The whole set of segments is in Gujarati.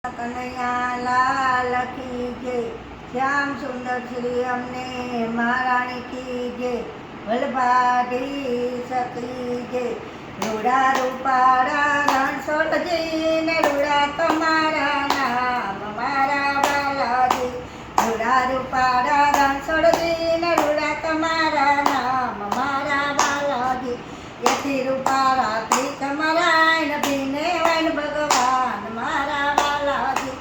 કનૈયા લાલ કી જય, શ્યામ સુંદર શ્રી અમને મહારાણી કી જય, વલ્લભાધીશ કી જય. રૂડા રૂપાળા રણછોડજી ને રૂડા તમારા નામ મારા બાલાજી. રૂડા રૂપાળા રણછોડજી ને રૂડા તમારા નામ મારા બાલાજી. એથી રૂપાળા ત્રીક મરાયણ ભીને વન ભગવાન મારા બાલાજી.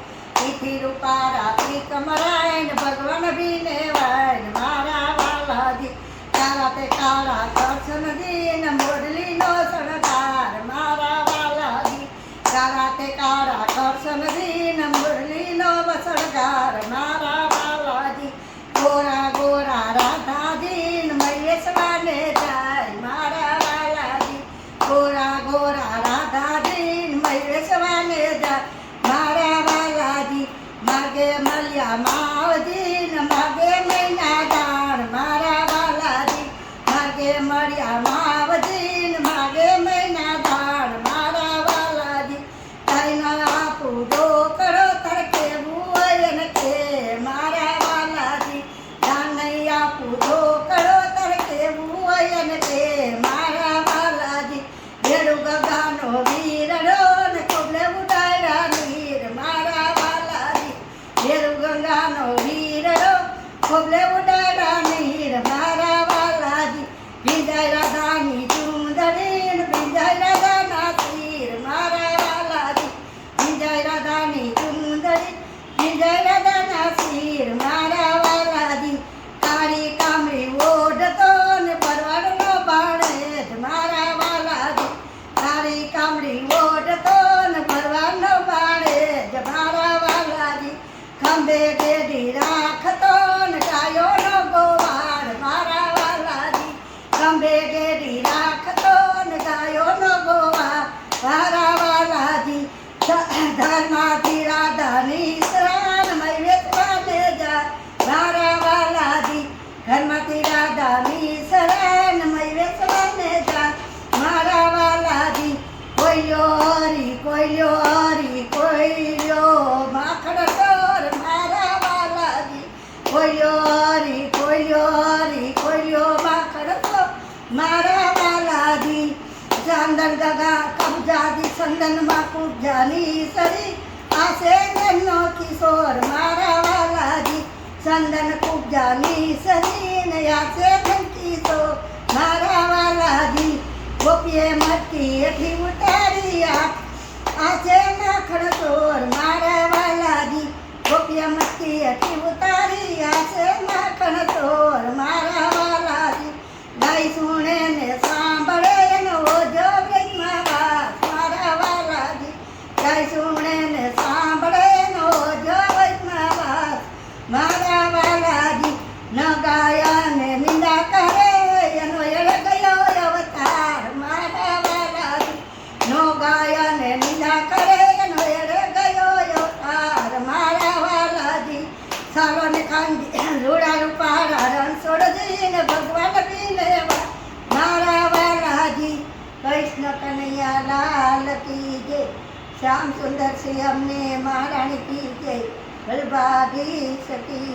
એથી રૂપાળા ત્રીક મરાયણ ભગવાન ભીને વન મારા બાલાજી. તારા તે કાળા કરશનજી ને મોરલીનો શણગાર મારા બાલાજી. તારા તે કાળા કરશનજી ને મોરલીનો શણગાર મારા બાલાજી. ગોરા ગોરા રાધાજી ને મહેશવાને જાય મારા બાલાજી. ગોરા ગોરા રાધાજી ને મહેશવાને જાય મારા બાલાજી. માગે મલ્યા માવજી ને માગે મૈના દાણ મારા બાલાજી. માગે મળ્યા માવજી ને માગે મૈના દાણ મારા બાલાજી. તારીનો આપું ડોકરો તરકે હોય ને કે મારા બાલાજી. તારી આપું ડોકરો તરકે હોય ને કે મારા બાલાજી. વેડું ગગાનો વીરડો ને કોબલે ઉડાડ્યા નીર મારા બાલાજી. વેડું ગંગાનો વીરડો કોબલે ઉડાડ્યા નીર મારા બાલાજી. ભીંજાય રાધાની ચુંદડી ને ભીંજાય રાધાના શીર મારા બાલાજી. ભીંજાય રાધાની ચુંદડી ભીંજાય રાધાના શીર મારા બાલાજી. કાળી કામળી ઓઢતો ને પરવાડનો બાણેજ મારા બાલાજી. કાળી કામળી ઓઢતો ને પરવાડનો બાણેજ મારા બાલાજી. ખંભે ગેડી રાખતો ને ગાયોનો ગોવાળ મારા બાલાજી. ખંભે ગેડી રાખતો ને ગાયોનો ગોવાળ મારા બાલાજી. ધર્માથી રાધાની શરણ મૈવેશવાને જાય મારા બાલાજી. ઘરમાંથી રાધાની શરણ મૈવેશવાને જાય મારા બાલાજી. કોઈલ્યો હરી કોઈલ્યો હરી કોઈલ્યો માખણ ચોર મારા બાલાજી. કોઈલ્યો હરી કોઈલ્યો હરી કોઈલ્યો માખણ ચોર મારા બાલાજી. ચંદન ગગા કબજાથી ચંદનમાં કુબજાની સરી આશે જન્નો કિશોર મારા બાલાજી. ચંદન કુબજાની સરી ને આશે જન કિશોર મારા બાલાજી. ગોપીએ મટકી એથી ઉતારી આશે માખણ ચોર મારા બાલાજી. ગોપીએ મટકી એથી ઉતારી આશે માખણ ચોર મારા બાલાજી. ગાય સુણે ને સાંભળે એનો ઓજો બ્રહ્મા વાસ મારા બાલાજી. ગાય સુણે ને સાંભળે એનો ઓજો બ્રહ્મા વાસ મારા બાલાજી. ન ગાય ને નિંદા કરે એનો એળ ગયો અવતાર મારા બાલાજી. નો ગાય ને નિંદા કરે એનો એળ ગયો અવતાર મારા બાલાજી. સાલો ને ખાંડી રૂડા રૂપાળા રણછોડજી ને ભગવાન ભીને મારા બાલાજી. કૃષ્ણ કનૈયા લાલ કી જય, શ્યામ સુંદર શ્રી અમને મહારાણી કી જય, વલ્લભાધીશ કી